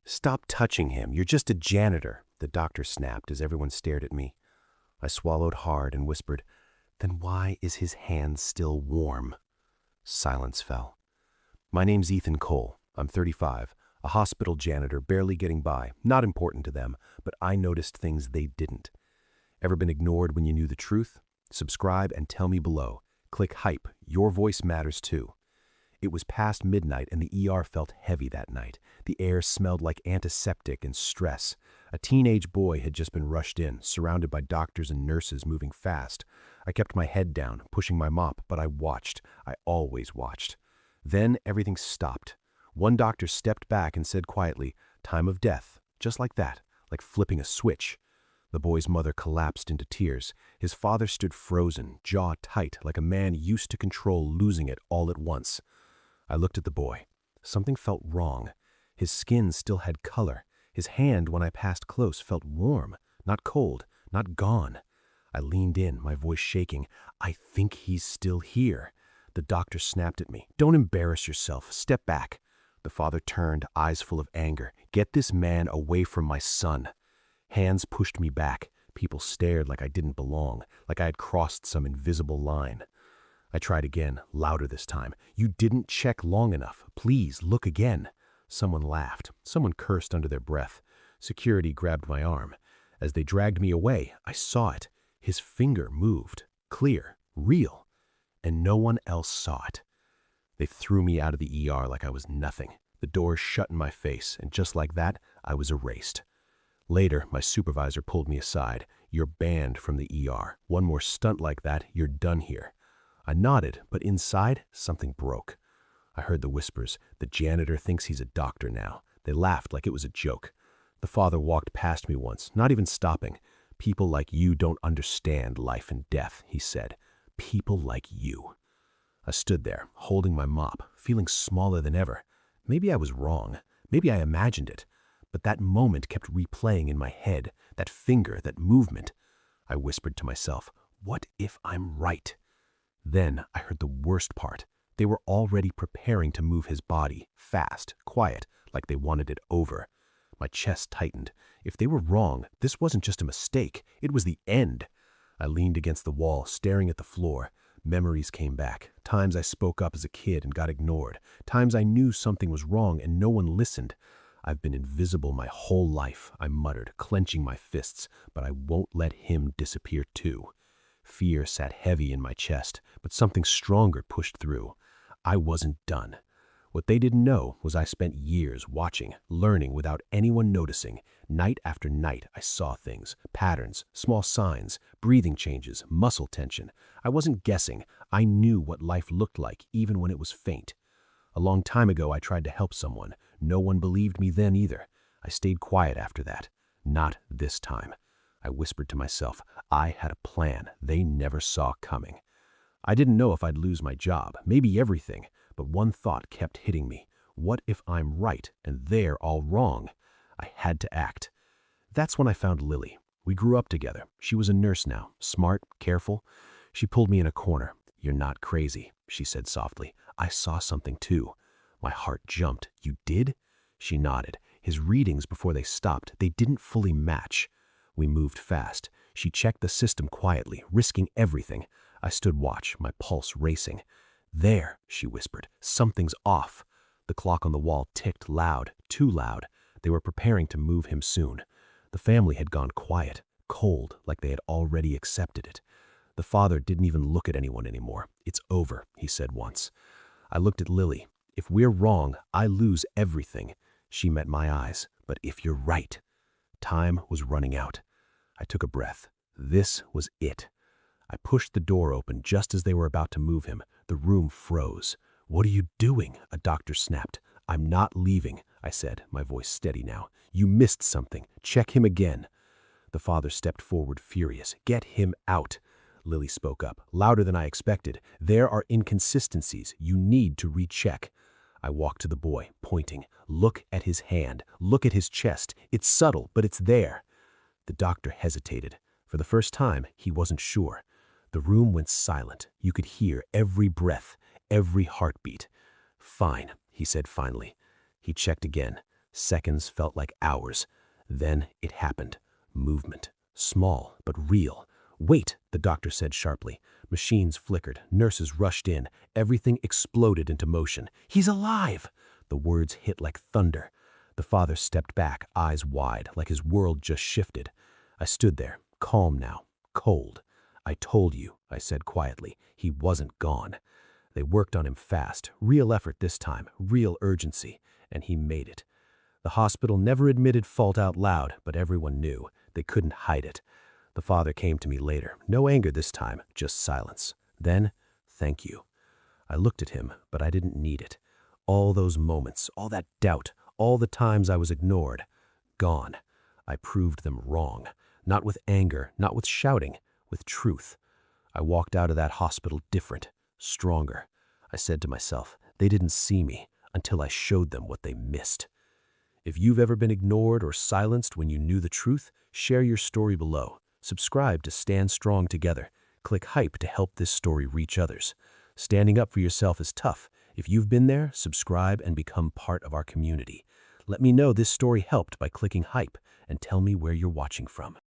"Stop touching him. You're just a janitor," the doctor snapped as everyone stared at me. I swallowed hard and whispered, "Then why is his hand still warm?" Silence fell. "My name's Ethan Cole. I'm 35, a hospital janitor barely getting by, not important to them, but I noticed things they didn't. Ever been ignored when you knew the truth? Subscribe and tell me below. Click hype. Your voice matters too." It was past midnight and the ER felt heavy that night. The air smelled like antiseptic and stress. A teenage boy had just been rushed in, surrounded by doctors and nurses moving fast. I kept my head down, pushing my mop, but I watched. I always watched. Then everything stopped. One doctor stepped back and said quietly, "Time of death," just like that, like flipping a switch. The boy's mother collapsed into tears. His father stood frozen, jaw tight, like a man used to control losing it all at once. I looked at the boy. Something felt wrong. His skin still had color. His hand, when I passed close, felt warm, not cold, not gone. I leaned in, my voice shaking. "I think he's still here." The doctor snapped at me. "Don't embarrass yourself. Step back." The father turned, eyes full of anger. "Get this man away from my son." Hands pushed me back. People stared like I didn't belong, like I had crossed some invisible line. I tried again, louder this time. "You didn't check long enough. Please, look again." Someone laughed. Someone cursed under their breath. Security grabbed my arm. As they dragged me away, I saw it. His finger moved. Clear. Real. And no one else saw it. They threw me out of the ER like I was nothing. The doors shut in my face, and just like that, I was erased. Later, my supervisor pulled me aside. "You're banned from the ER. One more stunt like that, you're done here." I nodded, but inside, something broke. I heard the whispers. "The janitor thinks he's a doctor now." They laughed like it was a joke. The father walked past me once, not even stopping. "People like you don't understand life and death," he said. "People like you." I stood there, holding my mop, feeling smaller than ever. Maybe I was wrong. Maybe I imagined it. But that moment kept replaying in my head, that finger, that movement. I whispered to myself, "What if I'm right?" Then I heard the worst part. They were already preparing to move his body, fast, quiet, like they wanted it over. My chest tightened. If they were wrong, this wasn't just a mistake. It was the end. I leaned against the wall, staring at the floor. Memories came back. Times I spoke up as a kid and got ignored. Times I knew something was wrong and no one listened. "I've been invisible my whole life," I muttered, clenching my fists, "but I won't let him disappear too." Fear sat heavy in my chest, but something stronger pushed through. I wasn't done. What they didn't know was I spent years watching, learning without anyone noticing. Night after night, I saw things, patterns, small signs, breathing changes, muscle tension. I wasn't guessing. I knew what life looked like, even when it was faint. A long time ago, I tried to help someone. No one believed me then either. I stayed quiet after that. Not this time. I whispered to myself, I had a plan they never saw coming. I didn't know if I'd lose my job, maybe everything, but one thought kept hitting me. What if I'm right and they're all wrong? I had to act. That's when I found Lily. We grew up together. She was a nurse now, smart, careful. She pulled me in a corner. "You're not crazy," she said softly. "I saw something too." My heart jumped. "You did?" She nodded. His readings before they stopped, they didn't fully match. We moved fast. She checked the system quietly, risking everything. I stood watch, my pulse racing. "There," she whispered. "Something's off." The clock on the wall ticked loud, too loud. They were preparing to move him soon. The family had gone quiet, cold, like they had already accepted it. The father didn't even look at anyone anymore. "It's over," he said once. I looked at Lily. "If we're wrong, I lose everything." She met my eyes. "But if you're right." Time was running out. I took a breath. This was it. I pushed the door open just as they were about to move him. The room froze. "What are you doing?" a doctor snapped. "I'm not leaving," I said, my voice steady now. "You missed something. Check him again." The father stepped forward, furious. "Get him out." Lily spoke up, louder than I expected. "There are inconsistencies. You need to recheck." I walked to the boy, pointing. "Look at his hand. Look at his chest. It's subtle, but it's there." The doctor hesitated. For the first time, he wasn't sure. The room went silent. You could hear every breath, every heartbeat. "Fine," he said finally. He checked again. Seconds felt like hours. Then it happened. Movement. Small, but real. "Wait," the doctor said sharply. Machines flickered. Nurses rushed in. Everything exploded into motion. "He's alive!" The words hit like thunder. The father stepped back, eyes wide, like his world just shifted. I stood there, calm now, cold. "I told you," I said quietly. "He wasn't gone." They worked on him fast. Real effort this time, real urgency. And he made it. The hospital never admitted fault out loud, but everyone knew. They couldn't hide it. The father came to me later. No anger this time, just silence. Then, "Thank you." I looked at him, but I didn't need it. All those moments, all that doubt, all the times I was ignored, gone. I proved them wrong. Not with anger, not with shouting, with truth. I walked out of that hospital different, stronger. I said to myself, they didn't see me until I showed them what they missed. If you've ever been ignored or silenced when you knew the truth, share your story below. Subscribe to Stand Strong Together. Click hype to help this story reach others. Standing up for yourself is tough. If you've been there, subscribe and become part of our community. Let me know this story helped by clicking hype and tell me where you're watching from.